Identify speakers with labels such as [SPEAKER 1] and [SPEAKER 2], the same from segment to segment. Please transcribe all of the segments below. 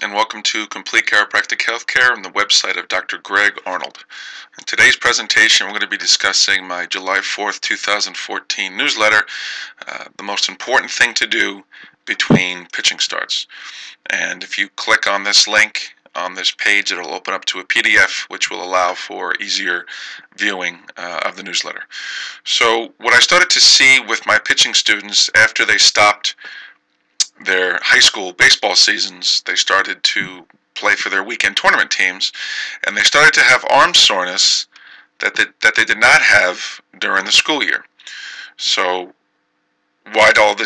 [SPEAKER 1] and welcome to Complete Chiropractic Healthcare on the website of Dr. Greg Arnold. In today's presentation, we're going to be discussing my July 4th, 2014 newsletter, the most important thing to do between pitching starts. And if you click on this link on this page, it'll open up to a PDF which will allow for easier viewing of the newsletter. So what I started to see with my pitching students after they stopped their high school baseball seasons, they started to play for their weekend tournament teams, and they started to have arm soreness that they did not have during the school year. So why all of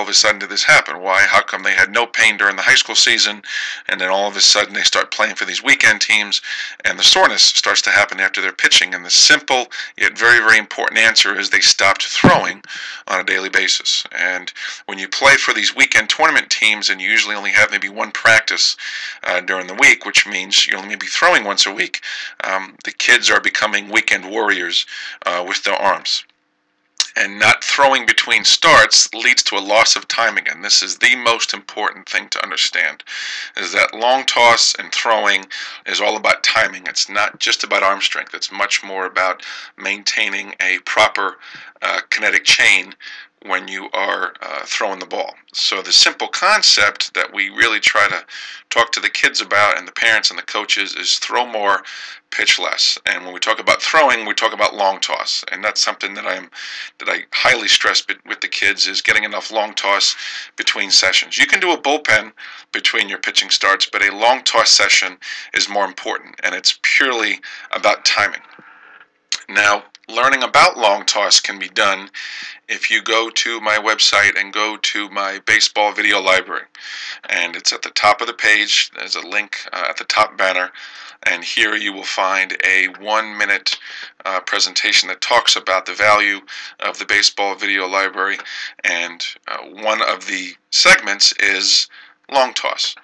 [SPEAKER 1] a sudden did this happen? How come they had no pain during the high school season, and then all of a sudden they start playing for these weekend teams, and the soreness starts to happen after they're pitching? And the simple yet very, very important answer is they stopped throwing on a daily basis. And when you play for these weekend tournament teams, and you usually only have maybe one practice during the week, which means you're only maybe throwing once a week, the kids are becoming weekend warriors with their arms. And not throwing between starts leads to a loss of timing, and this is the most important thing to understand, is that long toss and throwing is all about timing. It's not just about arm strength. It's much more about maintaining a proper kinetic chain when you are throwing the ball. So the simple concept that we really try to talk to the kids about, and the parents and the coaches, is throw more, pitch less. And when we talk about throwing, we talk about long toss, and that's something that I highly stress with the kids, is getting enough long toss between sessions. You can do a bullpen between your pitching starts, but a long toss session is more important, and it's purely about timing. Now, learning about long toss can be done if you go to my website and go to my baseball video library. And it's at the top of the page. There's a link at the top banner. And here you will find a 1-minute presentation that talks about the value of the baseball video library. And one of the segments is long toss.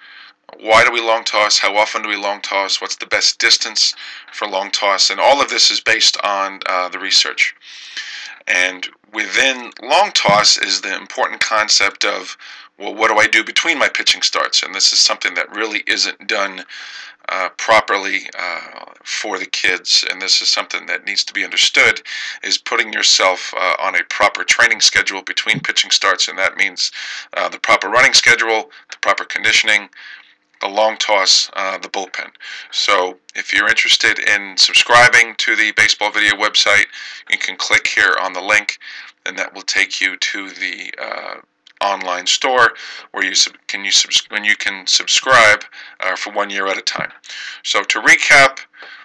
[SPEAKER 1] Why do we long toss? How often do we long toss? What's the best distance for long toss? And all of this is based on the research. And within long toss is the important concept of, well, what do I do between my pitching starts? And this is something that really isn't done properly for the kids, and this is something that needs to be understood, is putting yourself on a proper training schedule between pitching starts, and that means the proper running schedule, the proper conditioning, the long toss, the bullpen. So if you're interested in subscribing to the baseball video website, you can click here on the link, and that will take you to the online store where you can subscribe for 1 year at a time. So to recap,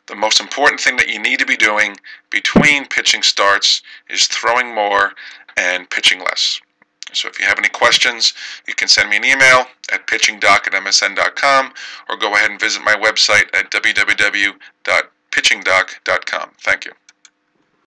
[SPEAKER 1] the most important thing that you need to be doing between pitching starts is throwing more and pitching less. So if you have any questions, you can send me an email at pitchingdoc@msn.com, or go ahead and visit my website at www.pitchingdoc.com. Thank you.